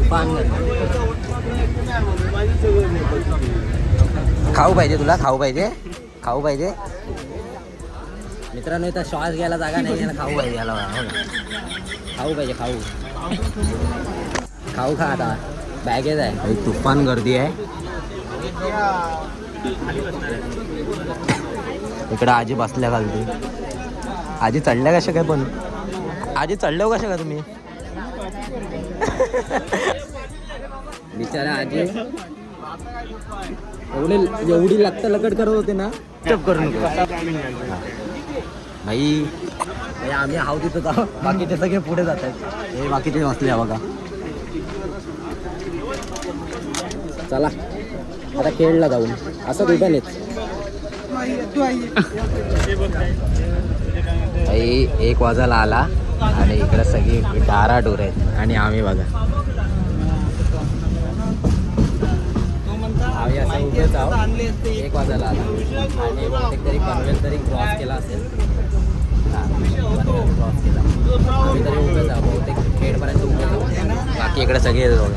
तुफान खाऊ पाहिजे तुला, खाऊ पाहिजे, खाऊ पाहिजे मित्रांनो. इथं श्वास घ्यायला जागा नाही, याला खाऊ पाहिजे, याला खाऊ पाहिजे, खाऊ खाऊ खा आता. बॅगेज आहे, तुफान गर्दी आहे इकडं. आजी बसल्या खालती. आजी चढल्या कशा काय पण? आजी चढल्या कशा का तुम्ही? बिचारा आजी एवढी लागतं लकड करत होते ना, चप करून भाई. आम्ही आहोत तिथं जाऊ, बाकीचे सगळे पुढे जात आहेत. हे बाकीचे बसले बघा. चला आता खेळला जाऊन असं उभ्या नेत. भाई 1 वाजायला आला आणि इकडे सगळी डाराडोर आहेत आणि आम्ही बघा आम्ही असं उभेच आहोत. 1 वाजायला आला आणि बहुतेक तरी पनवेल तरी क्रॉस केला असेल. क्रॉस केला आम्ही तरी उभेच आहोत, बहुतेक खेडपर्यंत उभेच आहोत. बाकी इकडे सगळे आहेत बघा.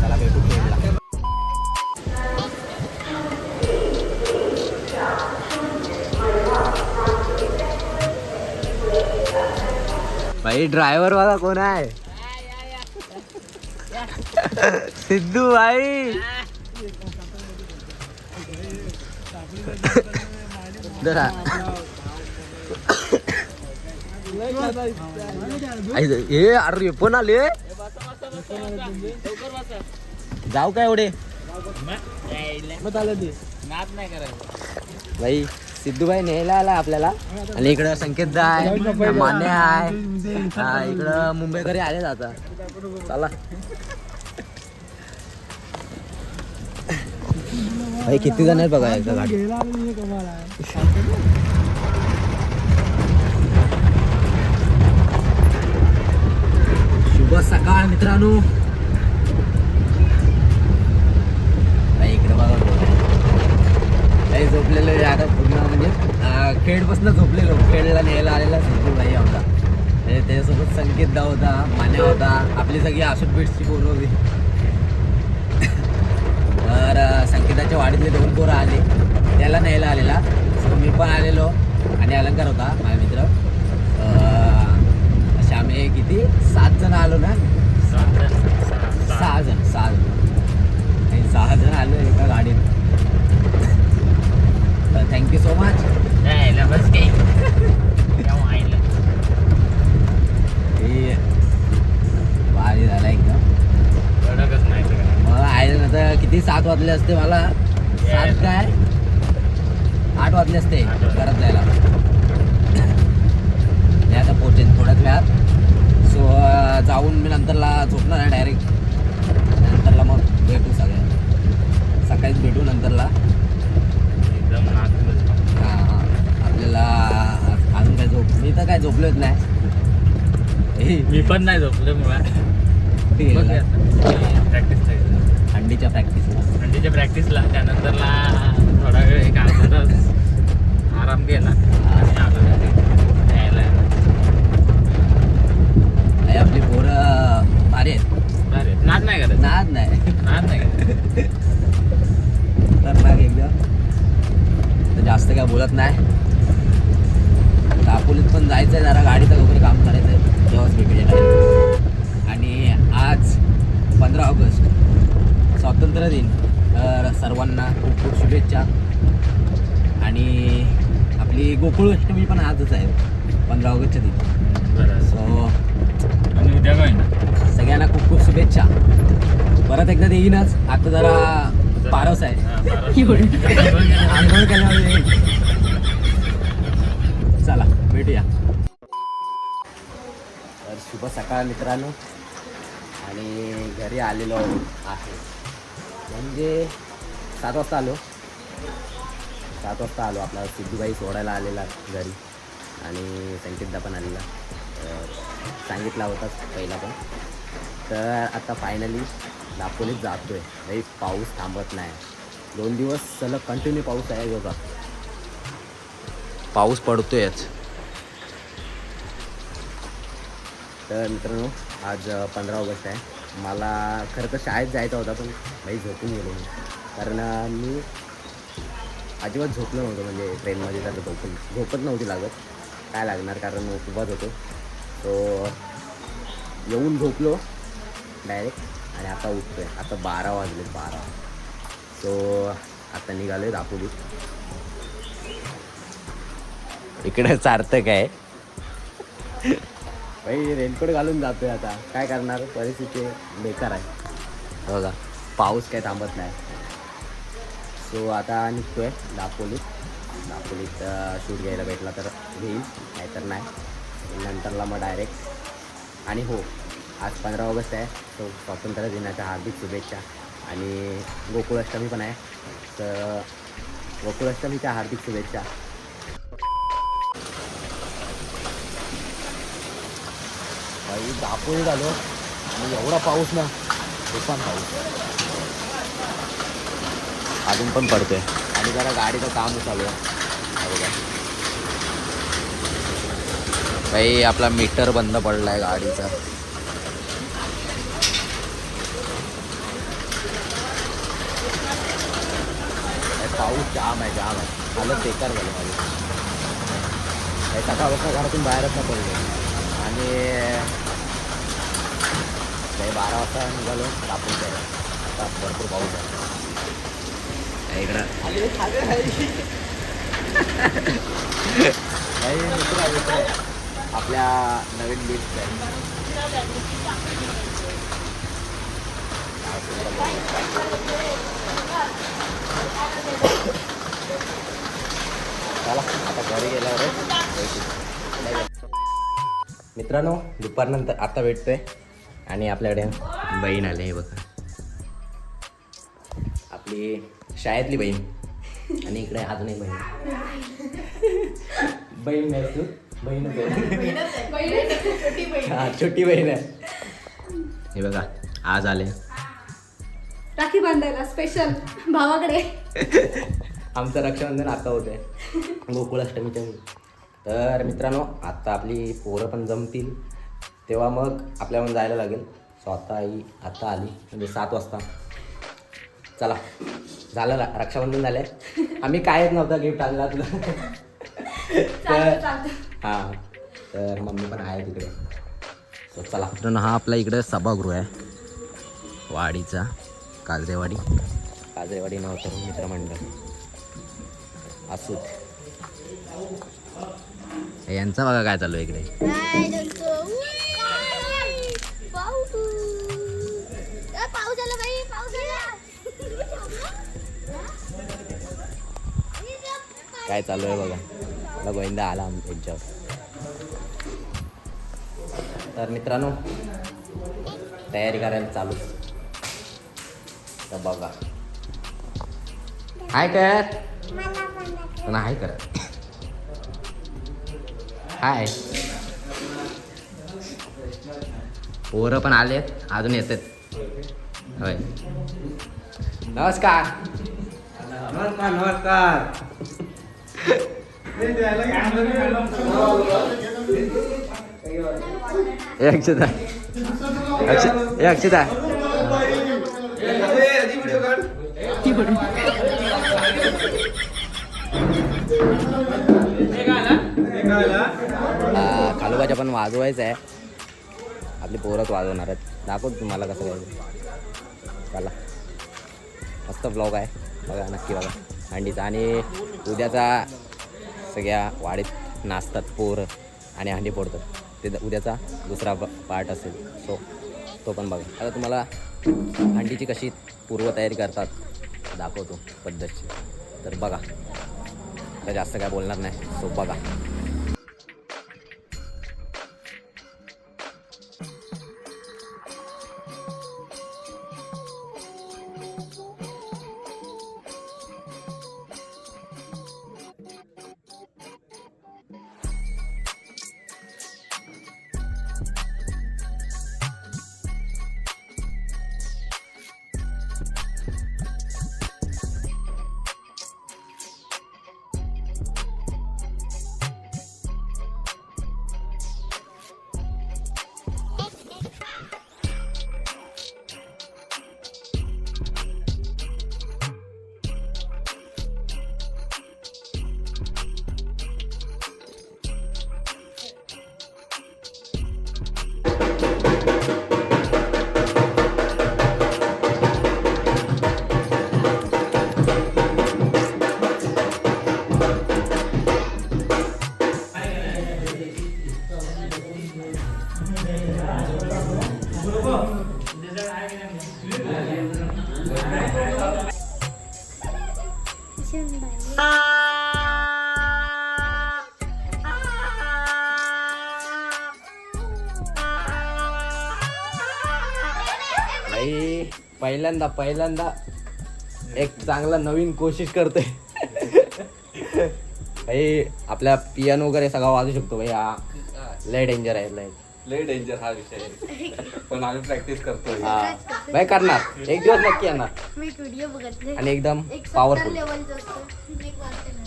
चला भेटू खेडला. भाई ड्रायव्हर बघा कोण आहे, सिद्धू भाई. जरा हे अरे पण आले. जाऊ काय एवढे भाई. सिद्धूभाई न्यायला आला आपल्याला आणि इकडं संकेत दा आहे, मान्य आहे, इकडं मुंबईकरी आले आता. चला भाई किती जण आहेत बघा एकदा गाडी. शुभ सकाळ मित्रांनो. इकडे बघा झोपलेलो आता पूर्ण म्हणजे खेडपासून झोपलेलो. खेडला न्यायला आलेला सिद्धू भाई आमचा. त्याच्यासोबत संकेत दा होता, मान्या होता, आपली सगळी आसूट बीट्सची पोरं होती. तर संकेताच्या वाडीतले 2 पोरं आले, त्याला न्यायला आलेला. सो मी पण आलेलो आणि अलंकार होता माझा मित्र. असे आम्ही किती 7 जण आलो ना, 6 जण 6 जण आलो एका गाडीत. Thank you so much. भारी झाला एकदम. मग आहे ना तर किती 7 वाजले असते मला, 7 काय 8 वाजले असते घरात जायला. मी आता पोहोचेन थोड्याच वेळात. सो जाऊन मी नंतरला झोपणार आहे डायरेक्ट. नंतरला मग भेटू सकाळीच भेटू नंतरला. आपल्याला अजून काय मी तर काय झोपलोच नाही. मी पण नाही झोपलो मुळात. थंडीच्या प्रॅक्टिसला त्यानंतरला थोडा वेळ 1 अर्धा तास आराम केला आणि आलो यायला. आपली पोरं भारी आहेत. नाद नाही करत. नाद नाही करत. खतरनाक एकदम. तर जास्त काय बोलत नाही. दापोलीत पण जायचं आहे, जरा गाडीचं वगैरे काम करायचं आहे, तेव्हाच भेटूया गाडी. आणि आज 15 ऑगस्ट स्वातंत्र्य दिन. तर सर्वांना खूप खूप शुभेच्छा. आणि आपली गोकुळाष्टमी पण आजच आहे 15 ऑगस्टच्या दिवशी. सो आणि उद्या काय सगळ्यांना खूप खूप शुभेच्छा. परत एकदा येईनच. आता जरा पारस आहे, आंघोळ केल्यावर. चला भेटूया. तर शुभ सकाळ मित्रांनो. आणि घरी आलेलो आहे म्हणजे 7 वाजता आलो. 7 वाजता आलो. आपला सिद्धूबाई सोडायला आलेला घरी आणि संकेतदा पण आलेला. सांगितला होताच पहिला पण. तर आता फायनली दापोलीत जातो आहे. भाई पाऊस थांबत नाही. 2 दिवस सलग कंटिन्यू पाऊस आहे बघा. पाऊस पडतोयच. तर मित्रांनो आज 15 ऑगस्ट आहे. मला खरं तर शाळेत जायचा होता पण भाई झोपून गेलो मी. कारण मी अजिबात झोपलो नव्हतं म्हणजे ट्रेनमध्ये तर झोपत नव्हती लागत. काय लागणार कारण उभाच होतो. तो येऊन झोपलो डायरेक्ट आणि आता उठतो आहे. आता 12 वाजले 12. सो आता निघालो आहे दापोली. इकडे सार्थक आहे भाई रेनकोट घालून जातोय. आता काय करणार परिस्थिती बेकार आहे बघा. पाऊस काय थांबत नाही. सो आता निघतोय दापोलीत शूट घ्यायला भेटला तर घेईल नाहीतर नाही. नंतरला मग डायरेक्ट. आणि हो आज 15 ऑगस्ट आहे. सो स्वातंत्र्य दिनाच्या हार्दिक शुभेच्छा. आणि गोकुळाष्टमी पण आहे तर गोकुळाष्टमीच्या हार्दिक शुभेच्छा. भाई दापोली झालो आणि एवढा पाऊस ना तुफान पाऊस अजून पण पडतोय. आणि जरा गाडीचं काम चालू आहे बघा. भाई आपला मीटर बंद पडला आहे गाडीचा. पाऊस जाम आहे हालत बेकार झालं माझी. सकाळपासून घरातून बाहेरच नाही पडलो. आणि 12 वाजता निघालो दापोलीच्या. आता भरपूर पाऊस आहे इकडं. मित्र आपल्या नवीन लिफ्ट आहे. चला आता घरी गेल्यावर मित्रांनो दुपारनंतर आता भेटतोय. आणि आपल्याकडे बहीण आली आहे बघा. आपली शाळेतली बहीण. आणि इकडे अजून एक बहीण नाही तू बहीणच आहे. हा छोटी बहीण आहे. हे बघा आज आले राखी बांधायला स्पेशल भावाकडे. आमचं रक्षाबंधन आता होते गोकुळाष्टमीच्या. तर मित्रांनो आता आपली पोरं पण जमतील तेव्हा मग आपल्याला जायला लागेल. सो आता आली म्हणजे 7 वाजता. चला झालं रक्षाबंधन झालं आहे. आम्ही कायच नव्हता गिफ्ट आणला तुला. तर हां तर मम्मी पण आहे तिकडे. सो चला मित्रांनो हा आपला इकडे सभागृह आहे वाडीचा. काजरेवाडी नवतरुण मित्रमंडळ असूत. यांचा बघा काय चालू आहे इकडे. काय चालू आहे बघा. मला गोविंदा आला यांच्यावर. तर मित्रांनो तयारी करायला चालू. तर बघा हाय कर नाही करत. हाय पोरं पण आलेत अजून येतात. होय नमस्कार. अक्षता खालोबाच्या पण वाजवायचं आहे. आपली पोरच वाजवणार आहेत. दाखवतो तुम्हाला कसं काय. चला मस्त ब्लॉग आहे बघा नक्की बघा हंडीचा. आणि उद्याचा सगळ्या वाडीत नाचतात पोरं आणि हंडी फोडतात. ते उद्याचा दुसरा पार्ट असेल. सो तो पण बघा. आता तुम्हाला हंडीची कशी पूर्वतयारी करतात दाखवतो पद्धतशीर. तर बघा आता जास्त काय बोलणार नाही. सो बघा. भाई पहिल्यांदा एक चांगला नवीन कोशिश करते. भाई आपल्या पियानो वगैरे सगळा वाजू शकतो भाई. हा लय डेंजर आहे. लय डेंजर हा विषय आहे. पण आम्ही प्रॅक्टिस करतोय. हा भाई करणार एक दिवस नक्की येणार. मी व्हिडिओ बघितले आणि एकदम पॉवरफुल. लेवलचं असतं एक वाजते ना.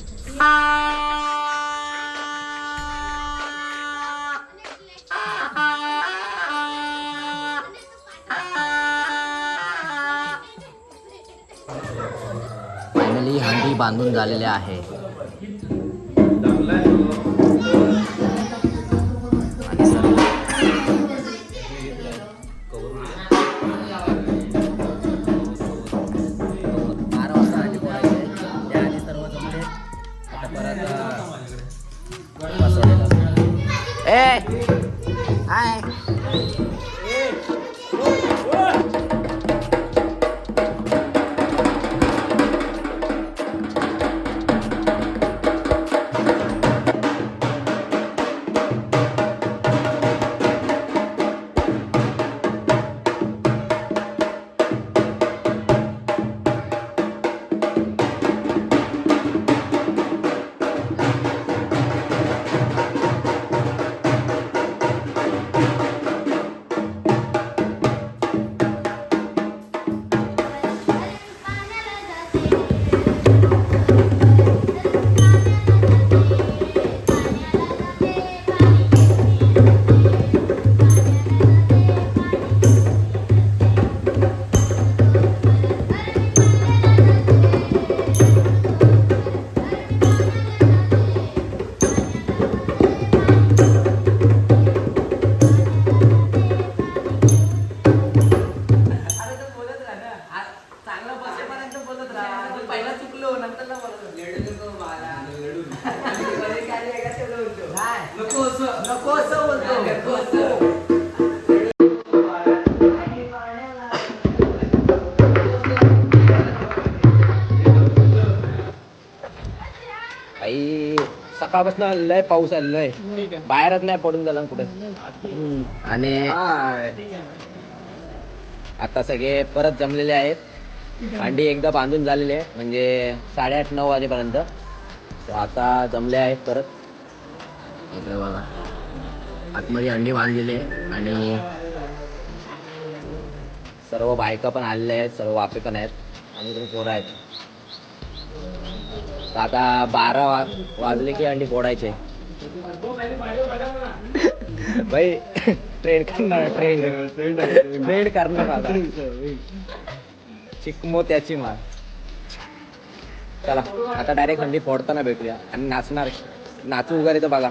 फायनली हंडी बांधून झालेले आहे. आणि सर्व 12 वाजता हंडी फोडायची आहे. त्याआधी सर्व जमले. आता परत बसवलेलं असतं. हाय आई सकाळपासून लय पाऊस आलेला आहे. बाहेरच नाही पडून झाला कुठे. आणि आता सगळे परत जमलेले आहेत. हंडी एकदा बांधून झालेली आहे म्हणजे 8:30-9 वाजेपर्यंत. तर आता जमले आहेत परत. इकडे बघा आतमध्ये हंडी बांधलेली आहे. आणि सर्व बायका पण आलेल्या आहेत. सर्व वापे पण आहेत. आणि तुम्ही पोरं आहेत. तर आता 12 वाजले की अंडी फोडायचे. भाई ट्रेन करणार. ट्रेन करणार आता. चिकमो त्याची मार. चला आता डायरेक्ट अंडी फोडताना भेटूया. आणि नाचणार नाचू वगैरे तर बघा.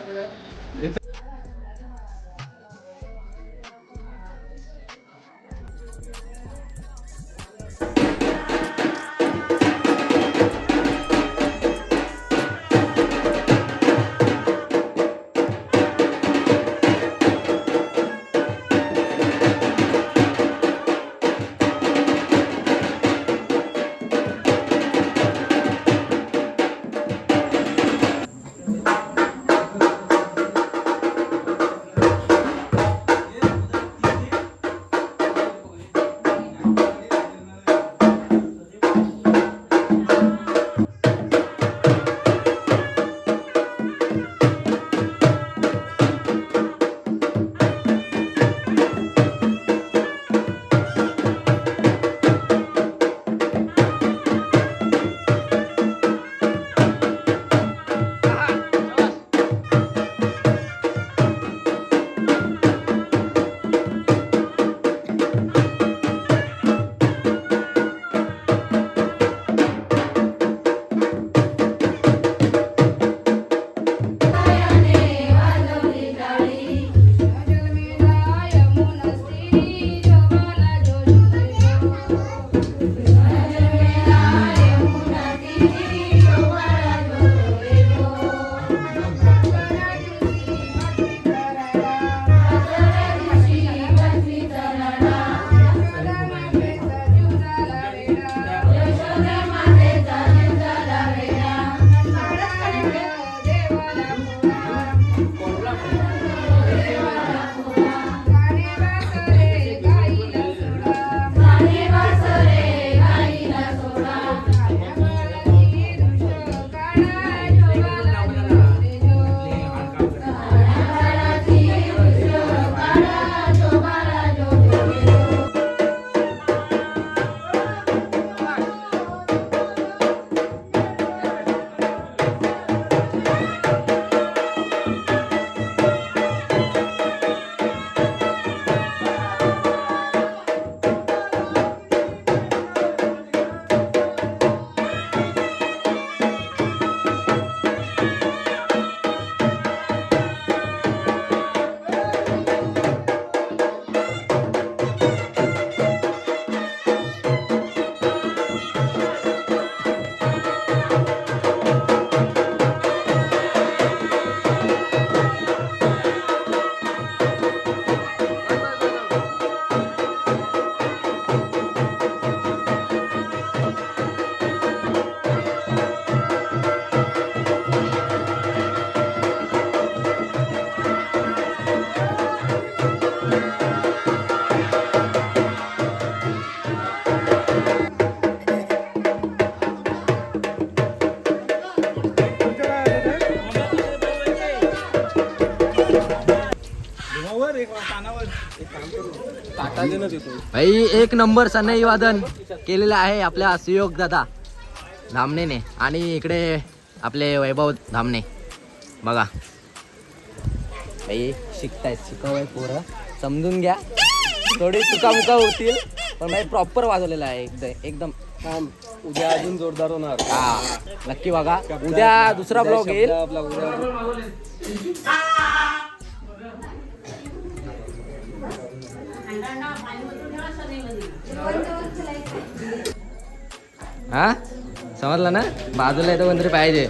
भाई एक नंबर सनई वादन केलेलं आहे आपल्या सुयोग दादा धामणेने आणि इकडे आपले वैभव धामणे बघा भाई शिकवय पोरं समजून घ्या थोडी चुकामुका होतील पण भाई प्रॉपर वाजवलेला आहे एकदम काम उद्या अजून जोरदार होणार. हा नक्की बघा उद्या दुसरा ब्लॉग येईल. आपला उद्या हा समजलं ना बाजूला येतं कोणतरी पाहिजे.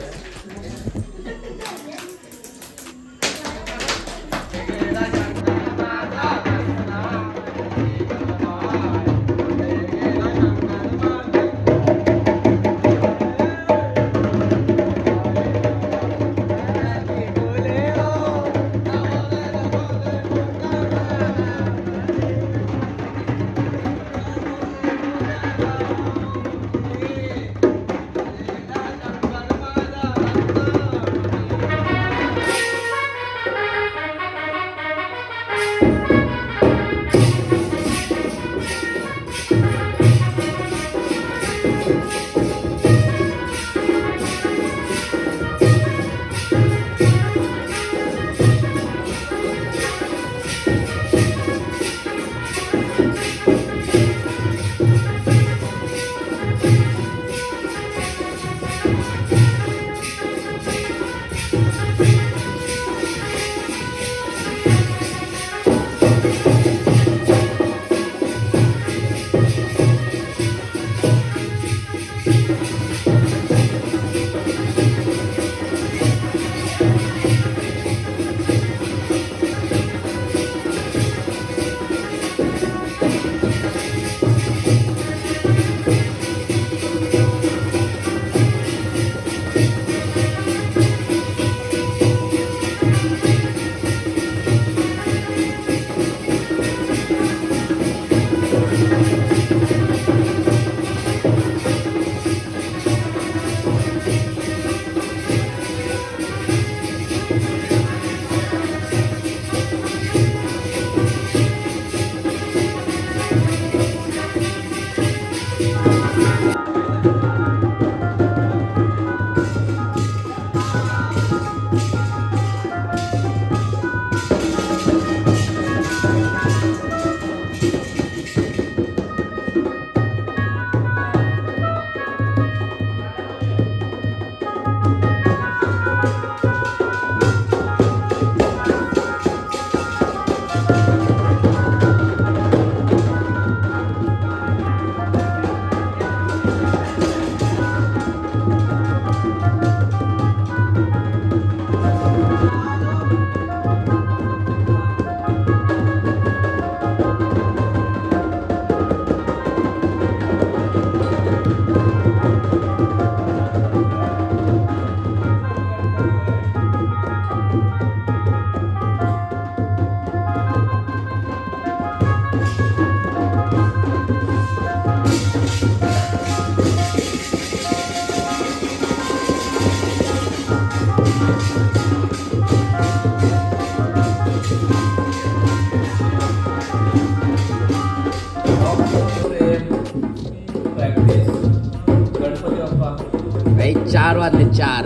भाई 4 वाजले 4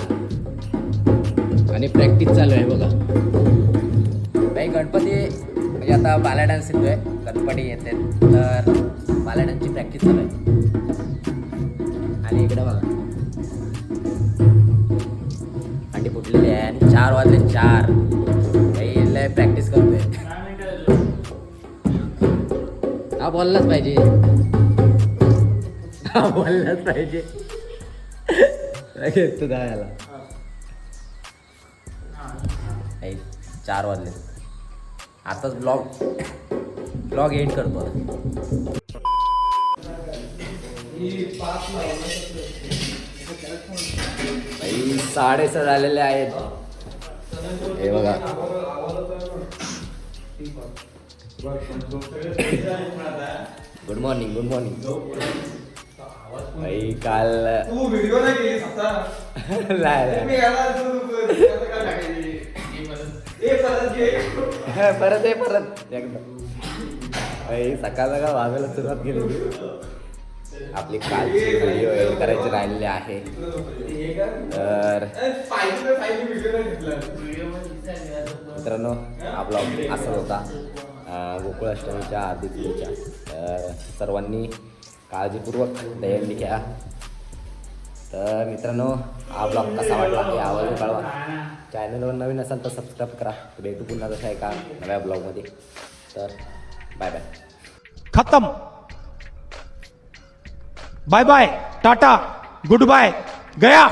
आणि प्रॅक्टिस चालू आहे बघा भाई. गणपती म्हणजे आता बाला डान्स येतोय गणपती येते तर बाला डान्सची प्रॅक्टिस चालू आहे. आणि इकडे बघा अंडी फुटलेली आहे आणि 4 वाजले 4 भाई लय प्रॅक्टिस करतोय. हा बोललाच पाहिजे हा बोललाच पाहिजे तू जायला 4 वाजले आताच ब्लॉग एंड करतो. भाई 6:30 झालेले आहेत हे बघा. गुड मॉर्निंग गुड मॉर्निंग भाई. काल तू व्हिडिओ नाही केली परत एकदा सकाळ सकाळ वाजायला सुरुवात केली. आपली कालची व्हिडिओ एडिट करायची राहिलेली आहे. तर मित्रांनो हा ब्लॉग असा होता गोकुळाष्टमीच्या हार्दिक शुभेच्छा. तर सर्वांनी काळजीपूर्वक दहीहंडी घ्या. तर मित्रांनो हा ब्लॉग कसा वाटला हे आवाज कळवा. चॅनलवर नवीन असाल तर सबस्क्राईब करा. भेटू पुन्हा जसं एका नव्या ब्लॉगमध्ये. तर बाय बाय. खत्म. Bye bye, tata, goodbye, गया.